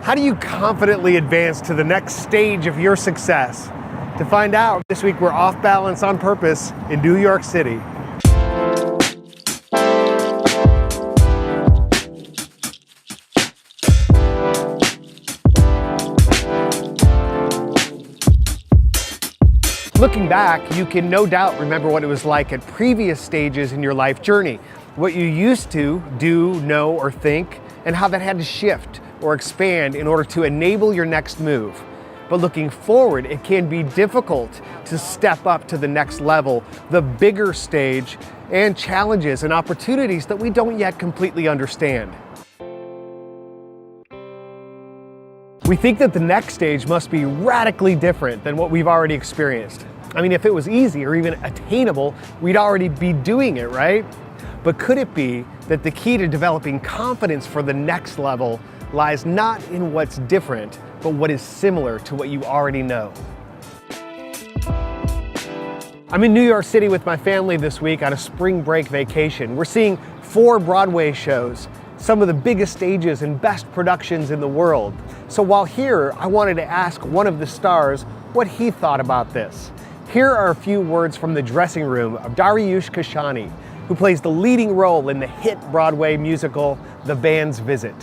How do you confidently advance to the next stage of your success? To find out, this week we're off balance on purpose in New York City. Looking back, you can no doubt remember what it was like at previous stages in your life journey, what you used to do, know, or think, and how that had to shift or expand in order to enable your next move. But looking forward, it can be difficult to step up to the next level, the bigger stage, and challenges and opportunities that we don't yet completely understand. We think that the next stage must be radically different than what we've already experienced. I mean, if it was easy or even attainable, we'd already be doing it, right? But could it be that the key to developing confidence for the next level lies not in what's different, but what is similar to what you already know? I'm in New York City with my family this week on a spring break vacation. We're seeing 4 Broadway shows, some of the biggest stages and best productions in the world. So while here, I wanted to ask one of the stars what he thought about this. Here are a few words from the dressing room of Dariush Kashani, who plays the leading role in the hit Broadway musical, The Band's Visit.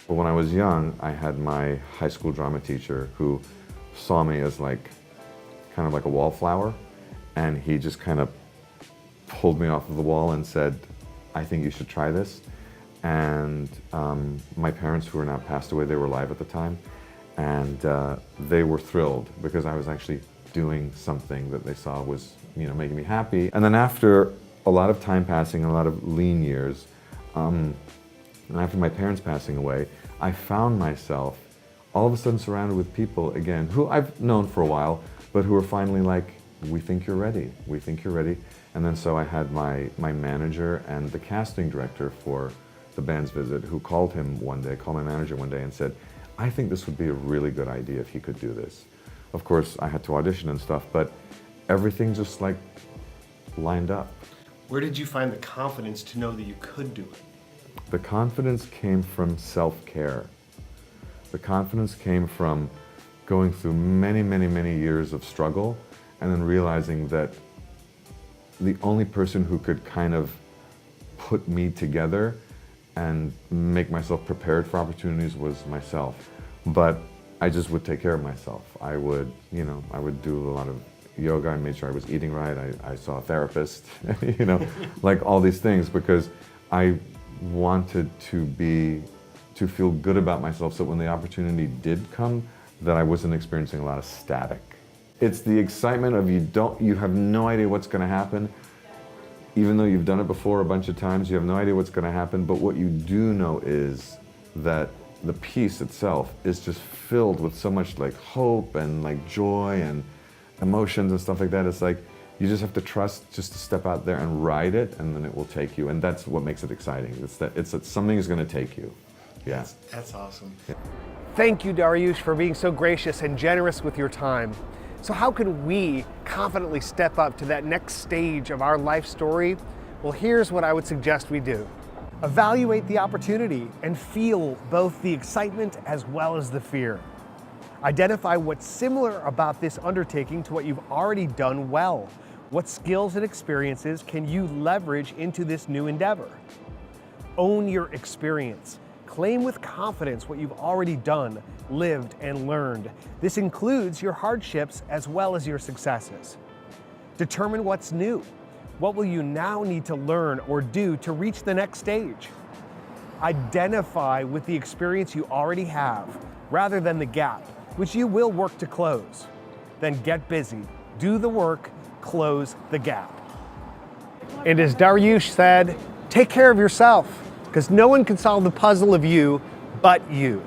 When I was young, I had my high school drama teacher who saw me as kind of like a wallflower, and he just kind of pulled me off of the wall and said, "I think you should try this." And my parents, who are now passed away, they were alive at the time, and they were thrilled because I was actually doing something that they saw was, making me happy. And then after a lot of time passing, a lot of lean years, and after my parents passing away, I found myself all of a sudden surrounded with people again who I've known for a while, but who were finally like, "We think you're ready. We think you're ready." And then so I had my manager and the casting director for The Band's Visit, who called my manager one day and said, "I think this would be a really good idea if he could do this." Of course, I had to audition and stuff, but everything just lined up. Where did you find the confidence to know that you could do it? The confidence came from self-care. The confidence came from going through many, many, many years of struggle and then realizing that the only person who could kind of put me together and make myself prepared for opportunities was myself. But I just would take care of myself. I would do a lot of yoga. I made sure I was eating right. I saw a therapist, all these things, because I wanted to feel good about myself so when the opportunity did come, that I wasn't experiencing a lot of static. It's the excitement of you have no idea what's going to happen. Even though you've done it before a bunch of times, you have no idea what's going to happen, but what you do know is that the piece itself is just filled with so much hope and joy and emotions and stuff like that. It's you just have to trust just to step out there and ride it, and then it will take you. And that's what makes it exciting. It's that something is going to take you. Yeah. That's awesome. Yeah. Thank you, Dariush, for being so gracious and generous with your time. So how can we confidently step up to that next stage of our life story? Well, here's what I would suggest we do. Evaluate the opportunity and feel both the excitement as well as the fear. Identify what's similar about this undertaking to what you've already done well. What skills and experiences can you leverage into this new endeavor? Own your experience. Claim with confidence what you've already done, lived, and learned. This includes your hardships as well as your successes. Determine what's new. What will you now need to learn or do to reach the next stage? Identify with the experience you already have, rather than the gap, which you will work to close. Then get busy, do the work, close the gap. And as Dariush said, take care of yourself, because no one can solve the puzzle of you but you.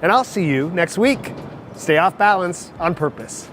And I'll see you next week. Stay off balance on purpose.